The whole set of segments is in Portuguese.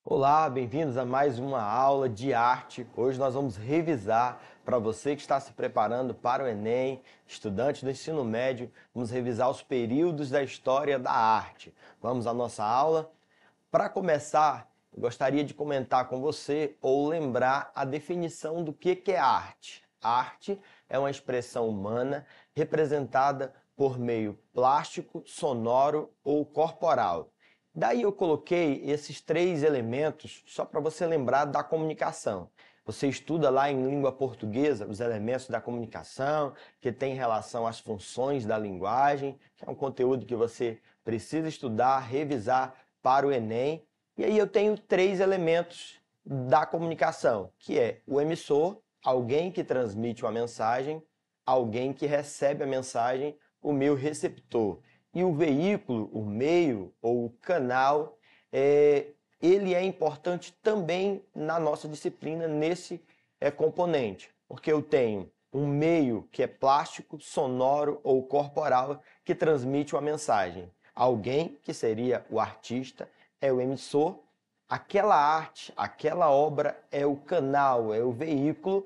Olá, bem-vindos a mais uma aula de arte. Hoje nós vamos revisar, para você que está se preparando para o Enem, estudante do ensino médio, vamos revisar os períodos da história da arte. Vamos à nossa aula? Para começar, eu gostaria de comentar com você ou lembrar a definição do que é arte. Arte é uma expressão humana representada por meio plástico, sonoro ou corporal. Daí eu coloquei esses três elementos só para você lembrar da comunicação. Você estuda lá em língua portuguesa os elementos da comunicação, que tem relação às funções da linguagem, que é um conteúdo que você precisa estudar, revisar para o Enem. E aí eu tenho três elementos da comunicação, que é o emissor, alguém que transmite uma mensagem, alguém que recebe a mensagem, o meu receptor. E o veículo, o meio ou o canal, ele é importante também na nossa disciplina nesse componente, porque eu tenho um meio que é plástico, sonoro ou corporal que transmite uma mensagem. Alguém, que seria o artista, é o emissor. Aquela arte, aquela obra é o canal, é o veículo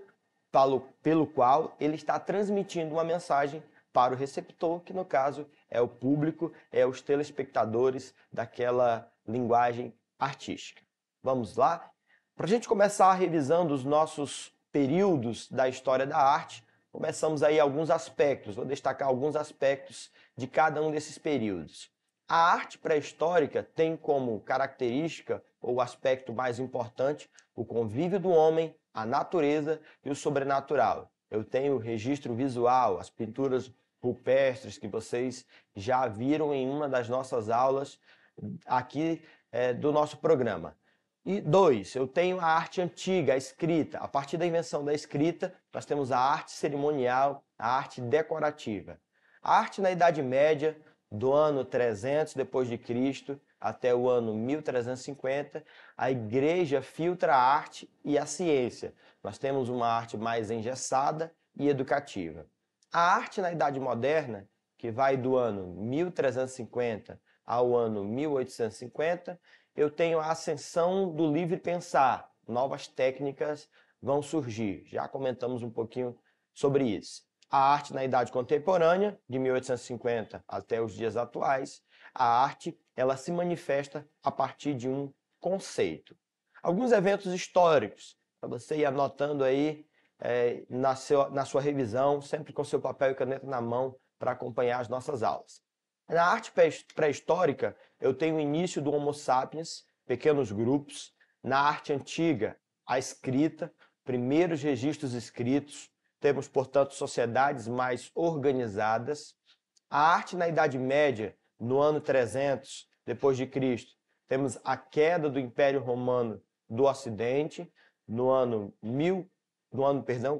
pelo qual ele está transmitindo uma mensagem para o receptor, que no caso é o público, é os telespectadores daquela linguagem artística. Vamos lá? Para a gente começar revisando os nossos períodos da história da arte, começamos aí alguns aspectos, vou destacar alguns aspectos de cada um desses períodos. A arte pré-histórica tem como característica, ou aspecto mais importante, o convívio do homem, a natureza e o sobrenatural. Eu tenho o registro visual, as pinturas rupestres que vocês já viram em uma das nossas aulas aqui do nosso programa. E dois, eu tenho a arte antiga, a escrita. A partir da invenção da escrita, nós temos a arte cerimonial, a arte decorativa. A arte na Idade Média, do ano 300 depois de Cristo até o ano 1350, a igreja filtra a arte e a ciência. Nós temos uma arte mais engessada e educativa. A arte na Idade Moderna, que vai do ano 1350 ao ano 1850, eu tenho a ascensão do livre pensar, novas técnicas vão surgir. Já comentamos um pouquinho sobre isso. A arte na Idade Contemporânea, de 1850 até os dias atuais, a arte ela se manifesta a partir de um conceito. Alguns eventos históricos, para você ir anotando aí na sua revisão, sempre com seu papel e caneta na mão para acompanhar as nossas aulas. Na arte pré-histórica, eu tenho o início do Homo sapiens, pequenos grupos. Na arte antiga, a escrita, primeiros registros escritos. Temos, portanto, sociedades mais organizadas. A arte na Idade Média, no ano 300 depois de Cristo, temos a queda do Império Romano do Ocidente, no ano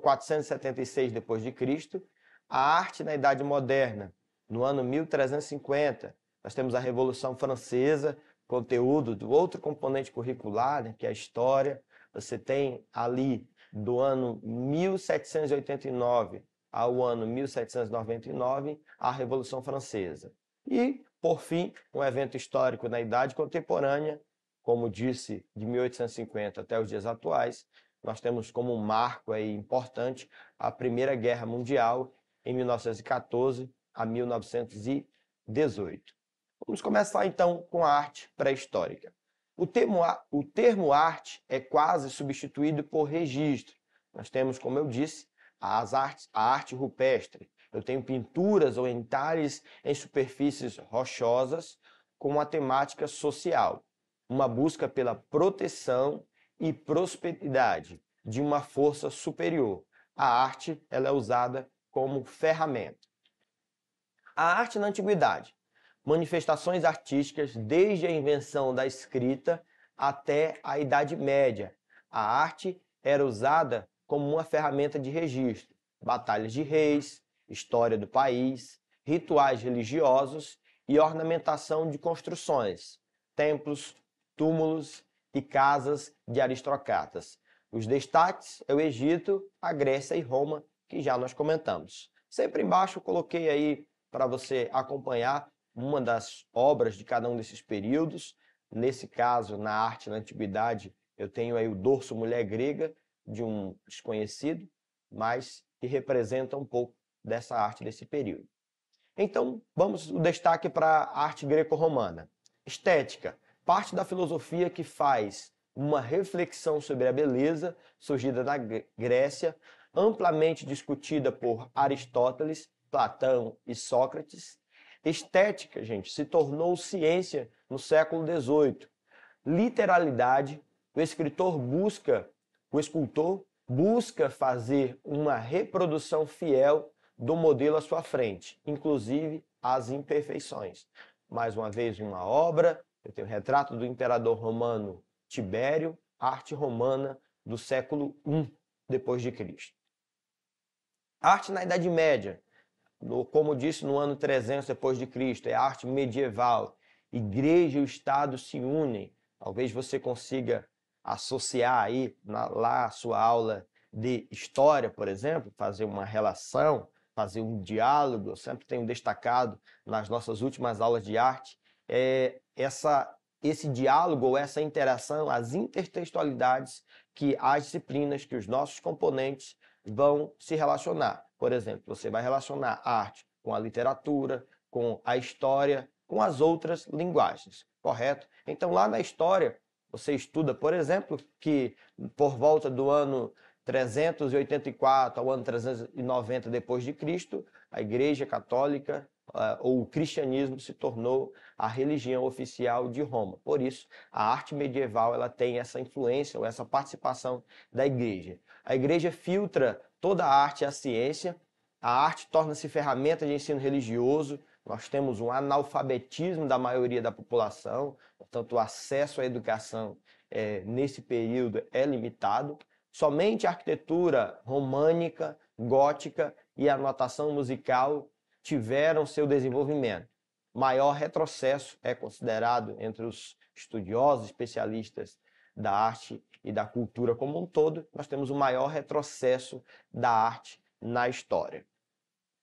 476 depois de Cristo. A arte na Idade Moderna, no ano 1350, nós temos a Revolução Francesa, conteúdo do outro componente curricular, né, que é a história. Você tem ali do ano 1789 ao ano 1799, a Revolução Francesa. E, por fim, um evento histórico na Idade Contemporânea, como disse, de 1850 até os dias atuais, nós temos como um marco aí importante a Primeira Guerra Mundial, em 1914 a 1918. Vamos começar então com a arte pré-histórica. O termo arte é quase substituído por registro. Nós temos, como eu disse, a arte rupestre. Eu tenho pinturas ou entalhes em superfícies rochosas com uma temática social, uma busca pela proteção e prosperidade de uma força superior. A arte ela é usada como ferramenta. A arte na antiguidade. Manifestações artísticas desde a invenção da escrita até a Idade Média. A arte era usada como uma ferramenta de registro. Batalhas de reis, história do país, rituais religiosos e ornamentação de construções, templos, túmulos e casas de aristocratas. Os destaques é o Egito, a Grécia e Roma, que já nós comentamos. Sempre embaixo eu coloquei aí para você acompanhar uma das obras de cada um desses períodos. Nesse caso, na arte, na antiguidade, eu tenho aí o dorso mulher grega, de um desconhecido, mas que representa um pouco dessa arte desse período. Então, vamos o destaque para a arte greco-romana. Estética, parte da filosofia que faz uma reflexão sobre a beleza, surgida na Grécia, amplamente discutida por Aristóteles, Platão e Sócrates. Estética, gente, se tornou ciência no século XVIII. Literalidade, o escultor busca fazer uma reprodução fiel do modelo à sua frente, inclusive as imperfeições. Mais uma vez, uma obra, eu tenho o retrato do imperador romano Tibério, arte romana do século I depois de Cristo. Arte na Idade Média, como disse, no ano 300 depois de Cristo, é arte medieval. Igreja e o Estado se unem. Talvez você consiga associar aí lá a sua aula de história, por exemplo, fazer uma relação, fazer um diálogo. Eu sempre tenho destacado nas nossas últimas aulas de arte esse diálogo ou essa interação, as intertextualidades que as disciplinas, que os nossos componentes vão se relacionar. Por exemplo, você vai relacionar a arte com a literatura, com a história, com as outras linguagens, correto? Então, lá na história, você estuda, por exemplo, que por volta do ano 384 ao ano 390 depois de Cristo, a Igreja Católica ou o cristianismo se tornou a religião oficial de Roma. Por isso, a arte medieval ela tem essa influência ou essa participação da igreja. A igreja filtra toda a arte e a ciência, a arte torna-se ferramenta de ensino religioso, nós temos um analfabetismo da maioria da população, portanto o acesso à educação nesse período é limitado. Somente a arquitetura românica, gótica e a notação musical tiveram seu desenvolvimento. Maior retrocesso é considerado entre os estudiosos, especialistas da arte e da cultura como um todo, nós temos o maior retrocesso da arte na história.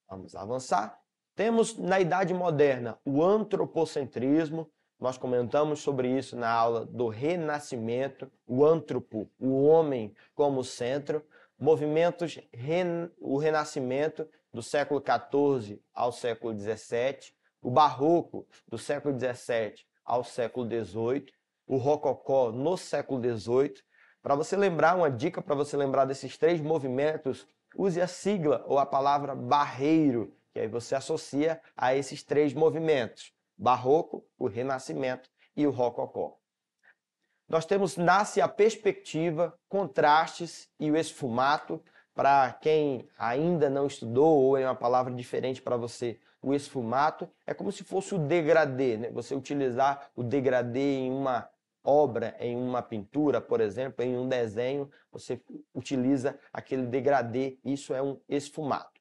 Vamos avançar. Temos na Idade Moderna o antropocentrismo, nós comentamos sobre isso na aula do Renascimento, o antropo, o homem como centro, movimentos, o Renascimento do século XIV ao século XVII, o Barroco do século XVII ao século XVIII, o Rococó no século XVIII. Para você lembrar, uma dica para você lembrar desses três movimentos, use a sigla ou a palavra barreiro, que aí você associa a esses três movimentos: Barroco, o Renascimento e o Rococó. Nasce a perspectiva, contrastes e o esfumato. Para quem ainda não estudou ou é uma palavra diferente para você, o esfumato é como se fosse o degradê, né? Você utilizar o degradê em uma obra, em uma pintura, por exemplo, em um desenho, você utiliza aquele degradê, isso é um esfumato.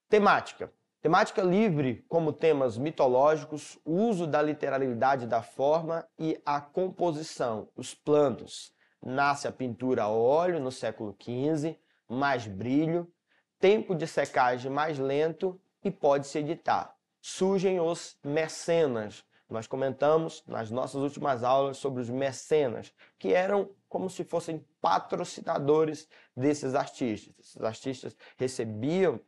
Temática. Temática livre, como temas mitológicos, o uso da literalidade da forma e a composição, os planos. Nasce a pintura a óleo no século XV, mais brilho, tempo de secagem mais lento e pode-se editar. Surgem os mecenas. Nós comentamos nas nossas últimas aulas sobre os mecenas, que eram como se fossem patrocinadores desses artistas. Esses artistas recebiam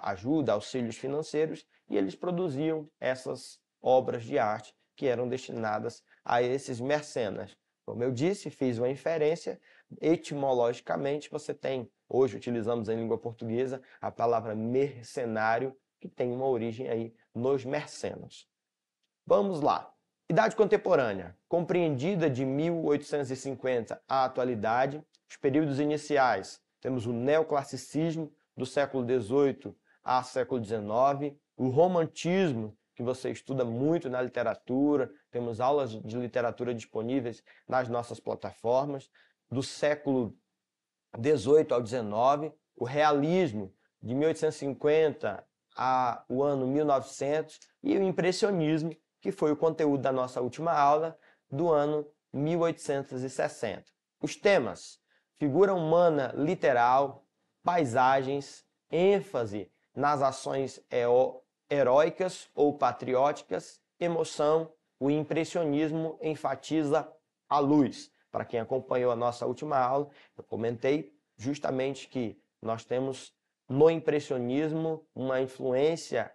ajuda, auxílios financeiros, e eles produziam essas obras de arte que eram destinadas a esses mecenas. Como eu disse, fiz uma inferência, etimologicamente você tem, hoje utilizamos em língua portuguesa, a palavra mercenário, que tem uma origem aí nos mercenos. Vamos lá. Idade contemporânea, compreendida de 1850 à atualidade, os períodos iniciais, temos o neoclassicismo, do século XVIII a século XIX, o romantismo, que você estuda muito na literatura, temos aulas de literatura disponíveis nas nossas plataformas, do século XVIII ao XIX, o realismo, de 1850 o ano 1900 e o impressionismo, que foi o conteúdo da nossa última aula, do ano 1860. Os temas: figura humana literal, paisagens, ênfase nas ações heróicas ou patrióticas, emoção. O impressionismo enfatiza a luz. Para quem acompanhou a nossa última aula, eu comentei justamente que nós temos no impressionismo uma influência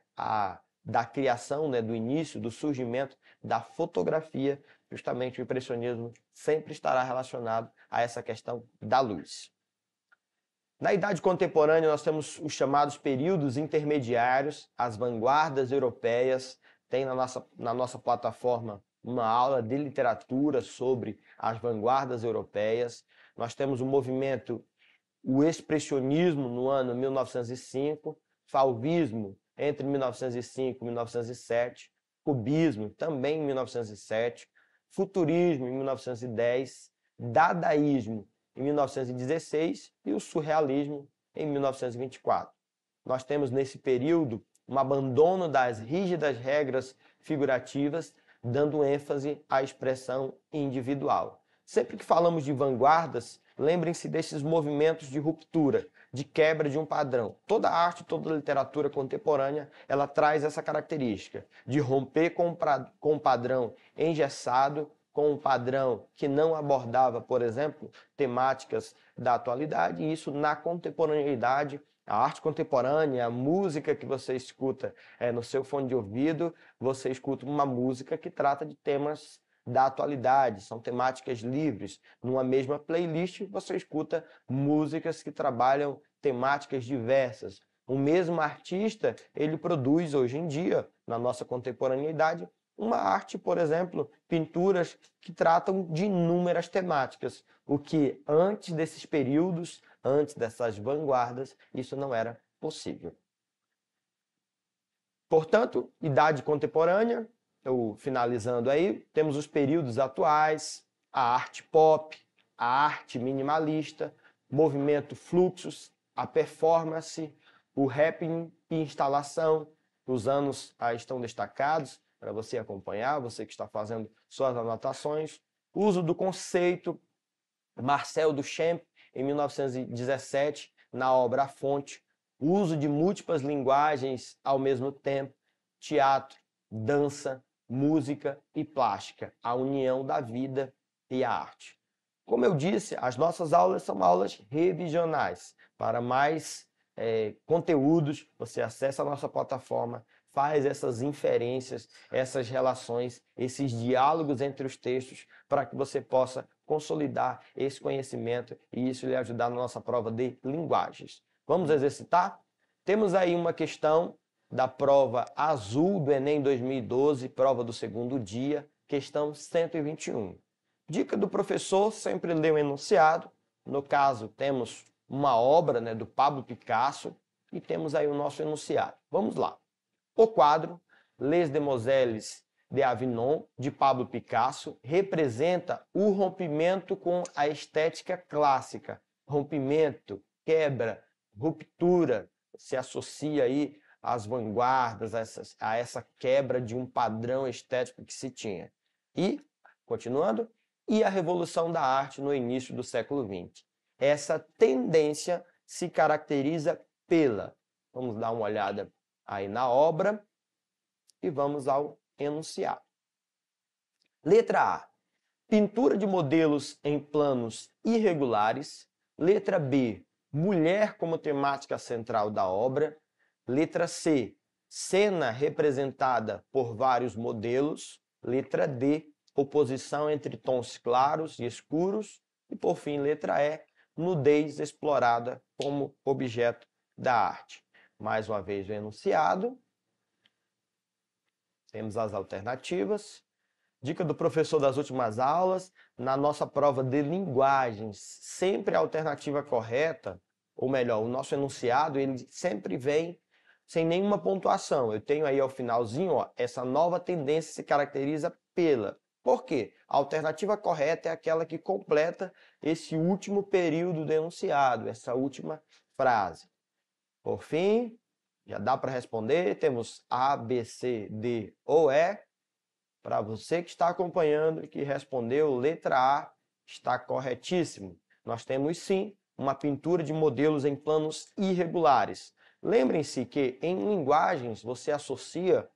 da criação, né, do início, do surgimento da fotografia. Justamente o impressionismo sempre estará relacionado a essa questão da luz. Na Idade Contemporânea, nós temos os chamados períodos intermediários, as vanguardas europeias. Tem na nossa plataforma uma aula de literatura sobre as vanguardas europeias. Nós temos o movimento, o expressionismo no ano 1905, fauvismo entre 1905 e 1907, cubismo também em 1907, futurismo em 1910, dadaísmo em 1916 e o surrealismo em 1924. Nós temos nesse período um abandono das rígidas regras figurativas, dando ênfase à expressão individual. Sempre que falamos de vanguardas, lembrem-se desses movimentos de ruptura, de quebra de um padrão. Toda arte, toda literatura contemporânea, ela traz essa característica de romper com um padrão engessado, com um padrão que não abordava, por exemplo, temáticas da atualidade, e isso na contemporaneidade. A arte contemporânea, a música que você escuta no seu fone de ouvido, você escuta uma música que trata de temas da atualidade, são temáticas livres. Numa mesma playlist, você escuta músicas que trabalham temáticas diversas. O mesmo artista, ele produz hoje em dia, na nossa contemporaneidade, uma arte, por exemplo, pinturas que tratam de inúmeras temáticas, o que antes desses períodos, antes dessas vanguardas, isso não era possível. Portanto, idade contemporânea, finalizando aí, temos os períodos atuais, a arte pop, a arte minimalista, movimento fluxos, a performance, o rapping e instalação. Os anos estão destacados para você acompanhar, você que está fazendo suas anotações. Uso do conceito, Marcel Duchamp, em 1917, na obra A Fonte. Uso de múltiplas linguagens ao mesmo tempo, teatro, dança, música e plástica, a união da vida e a arte. Como eu disse, as nossas aulas são aulas revisionais. Para mais conteúdos, você acessa a nossa plataforma, faz essas inferências, essas relações, esses diálogos entre os textos, para que você possa consolidar esse conhecimento e isso lhe ajudar na nossa prova de linguagens. Vamos exercitar? Temos aí uma questão da prova azul do Enem 2012, prova do segundo dia, questão 121. Dica do professor, sempre lê o enunciado. No caso, temos uma obra, né, do Pablo Picasso e temos aí o nosso enunciado. Vamos lá. O quadro Les Demoiselles de Avignon, de Pablo Picasso, representa o rompimento com a estética clássica. Rompimento, quebra, ruptura, se associa aí às vanguardas, a essa quebra de um padrão estético que se tinha. E, continuando, e a revolução da arte no início do século XX. Essa tendência se caracteriza pela... Vamos dar uma olhada aí na obra e vamos ao enunciado. Letra A. Pintura de modelos em planos irregulares. Letra B. Mulher como temática central da obra. Letra C. Cena representada por vários modelos. Letra D. Oposição entre tons claros e escuros. E, por fim, letra E. Nudez explorada como objeto da arte. Mais uma vez o enunciado. Temos as alternativas. Dica do professor das últimas aulas, na nossa prova de linguagens, sempre a alternativa correta, ou melhor, o nosso enunciado, ele sempre vem sem nenhuma pontuação. Eu tenho aí ao finalzinho, ó, essa nova tendência se caracteriza pela. Por quê? A alternativa correta é aquela que completa esse último período do enunciado, essa última frase. Por fim, Já dá para responder? Temos A, B, C, D ou E. Para você que está acompanhando e que respondeu letra A, está corretíssimo. Nós temos sim uma pintura de modelos em planos irregulares. Lembrem-se que em linguagens você associa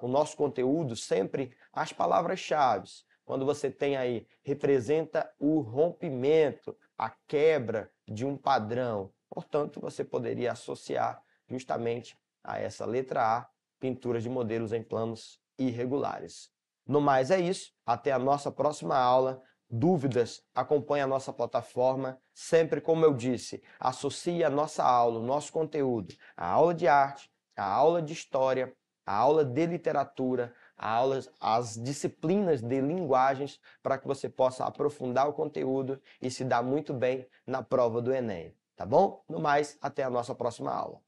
o nosso conteúdo sempre às palavras-chave. Quando você tem aí, representa o rompimento, a quebra de um padrão. Portanto, você poderia associar justamente a essa letra A, pintura de modelos em planos irregulares. No mais é isso, até a nossa próxima aula. Dúvidas, acompanhe a nossa plataforma. Sempre, como eu disse, associe a nossa aula, o nosso conteúdo, a aula de arte, a aula de história, a aula de literatura, as disciplinas de linguagens, para que você possa aprofundar o conteúdo e se dar muito bem na prova do Enem. Tá bom? No mais, até a nossa próxima aula.